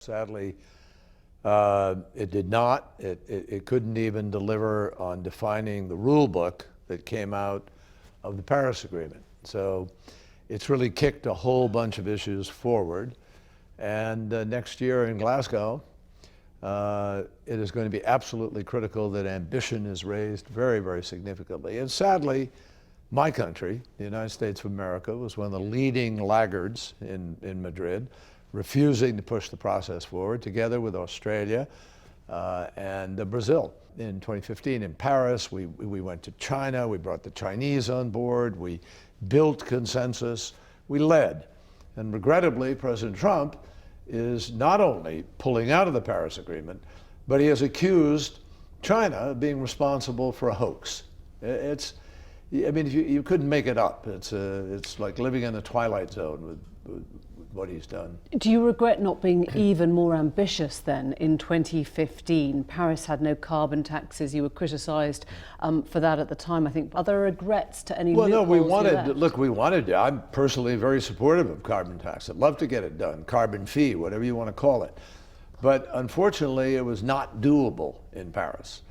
Sadly, it did not. It couldn't even deliver on defining the rule book that came out of the Paris Agreement. So it's really kicked a whole bunch of issues forward. And next year in Glasgow, it is going to be absolutely critical that ambition is raised very, very significantly. And sadly, my country, the United States of America, was one of the leading laggards in Madrid, refusing to push the process forward, together with Australia and Brazil. In 2015 in Paris, we went to China, we brought the Chinese on board, we built consensus, we led. And regrettably, President Trump is not only pulling out of the Paris Agreement, but he has accused China of being responsible for a hoax. I mean, you couldn't make it up. It's like living in the twilight zone with what he's done. Do you regret not being even more ambitious then in 2015? Paris had no carbon taxes. You were criticised for that at the time. I think, are there regrets to any loopholes? Well, we wanted to. I'm personally very supportive of carbon tax. I'd love to get it done. Carbon fee, whatever you want to call it. But unfortunately, it was not doable in Paris.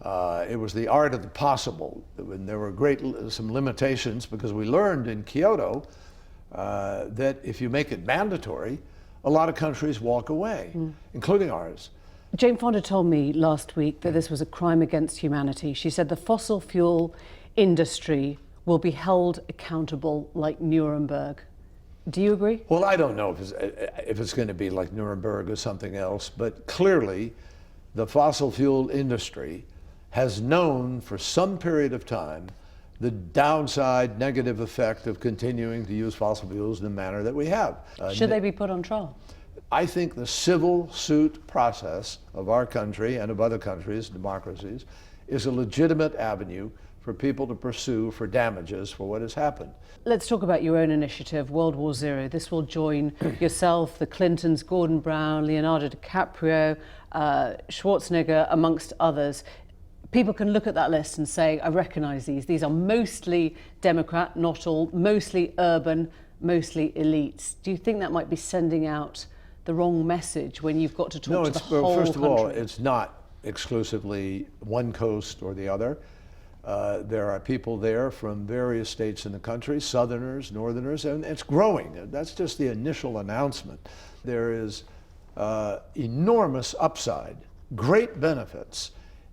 It was the art of the possible. And there were some limitations, because we learned in Kyoto that if you make it mandatory, a lot of countries walk away, including ours. Jane Fonda told me last week that this was a crime against humanity. She said the fossil fuel industry will be held accountable like Nuremberg. Do you agree? Well, I don't know if it's going to be like Nuremberg or something else, but clearly the fossil fuel industry has known for some period of time the downside negative effect of continuing to use fossil fuels in the manner that we have. Should they be put on trial? I think the civil suit process of our country and of other countries, democracies, is a legitimate avenue for people to pursue for damages for what has happened. Let's talk about your own initiative, World War Zero. This will join yourself, the Clintons, Gordon Brown, Leonardo DiCaprio, Schwarzenegger, amongst others. People can look at that list and say, I recognise these. These are mostly Democrat, not all, mostly urban, mostly elites. Do you think that might be sending out the wrong message when you've got to talk to the whole country? First of all, it's not exclusively one coast or the other. There are people there from various states in the country, Southerners, Northerners, and it's growing. That's just the initial announcement. There is enormous upside, great benefits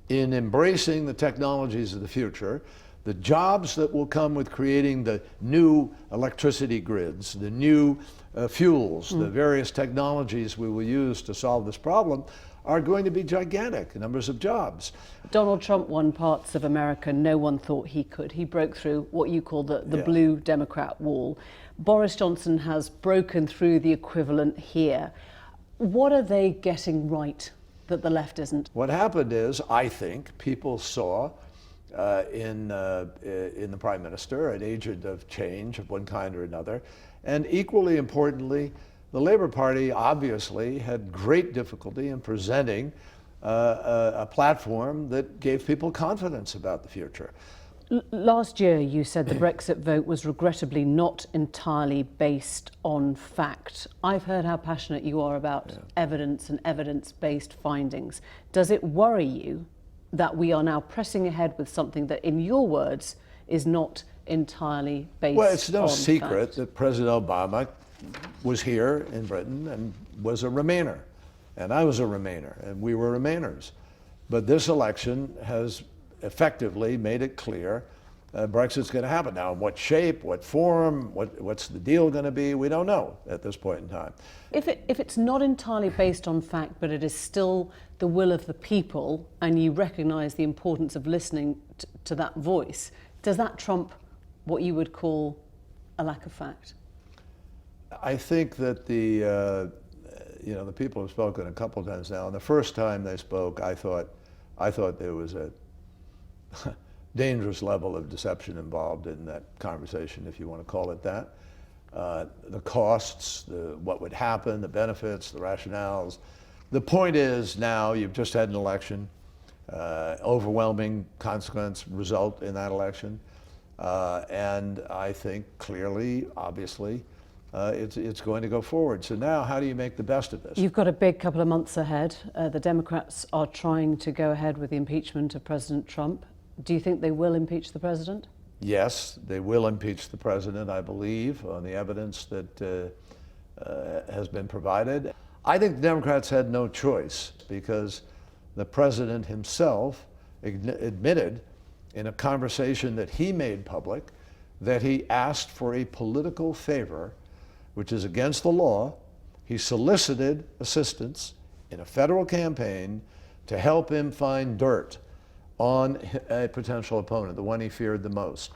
in embracing the technologies of the future, the jobs that will come with creating the new electricity grids, the new fuels, the various technologies we will use to solve this problem are going to be gigantic numbers of jobs. Donald Trump won parts of America no one thought he could. He broke through what you call the blue Democrat wall. Boris Johnson has broken through the equivalent here. What are they getting right that the left isn't? What happened is, I think, people saw in the Prime Minister an agent of change of one kind or another, and equally importantly, the Labour Party obviously had great difficulty in presenting a platform that gave people confidence about the future. Last year you said the Brexit vote was regrettably not entirely based on fact. I've heard how passionate you are about evidence and evidence-based findings. Does it worry you that we are now pressing ahead with something that, in your words, is not entirely based on fact? Well, it's no secret that President Obama was here in Britain and was a Remainer, and I was a Remainer, and we were Remainers. But this election has effectively made it clear Brexit's going to happen. Now, in what shape, what form, what's the deal going to be, we don't know at this point in time. If it's not entirely based on fact, but it is still the will of the people, and you recognise the importance of listening to that voice, does that trump what you would call a lack of fact? I think that the people have spoken a couple of times now, and the first time they spoke, I thought there was a dangerous level of deception involved in that conversation, if you want to call it that. The costs, what would happen, the benefits, the rationales. The point is, now you've just had an election, overwhelming consequence result in that election, and I think clearly, obviously, it's going to go forward. So now, how do you make the best of this? You've got a big couple of months ahead. The Democrats are trying to go ahead with the impeachment of President Trump. Do you think they will impeach the president? Yes, they will impeach the president, I believe, on the evidence that has been provided. I think the Democrats had no choice because the president himself admitted in a conversation that he made public that he asked for a political favor, which is against the law. He solicited assistance in a federal campaign to help him find dirt on a potential opponent, the one he feared the most.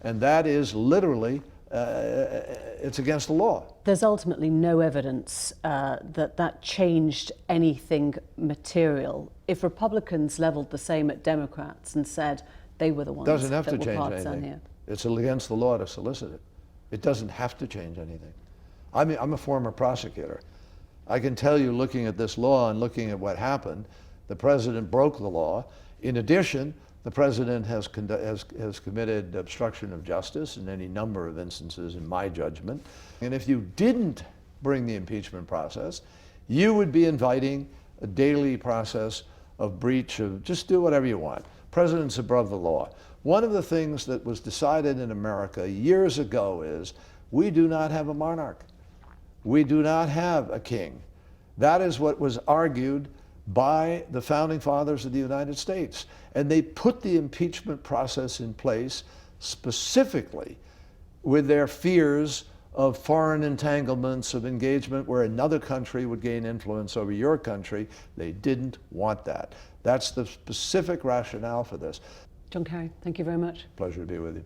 And that is literally, it's against the law. There's ultimately no evidence that changed anything material. If Republicans leveled the same at Democrats and said they were the ones Doesn't have that to were change partisan anything. here. It's against the law to solicit it. It doesn't have to change anything. I mean, I'm a former prosecutor. I can tell you, looking at this law and looking at what happened, the president broke the law. In addition, the president has committed obstruction of justice in any number of instances, in my judgment. And if you didn't bring the impeachment process, you would be inviting a daily process of breach of just do whatever you want. President's above the law. One of the things that was decided in America years ago is we do not have a monarch. We do not have a king. That is what was argued by the founding fathers of the United States. And they put the impeachment process in place specifically with their fears of foreign entanglements, of engagement where another country would gain influence over your country. They didn't want that. That's the specific rationale for this. John Kerry, thank you very much. Pleasure to be with you.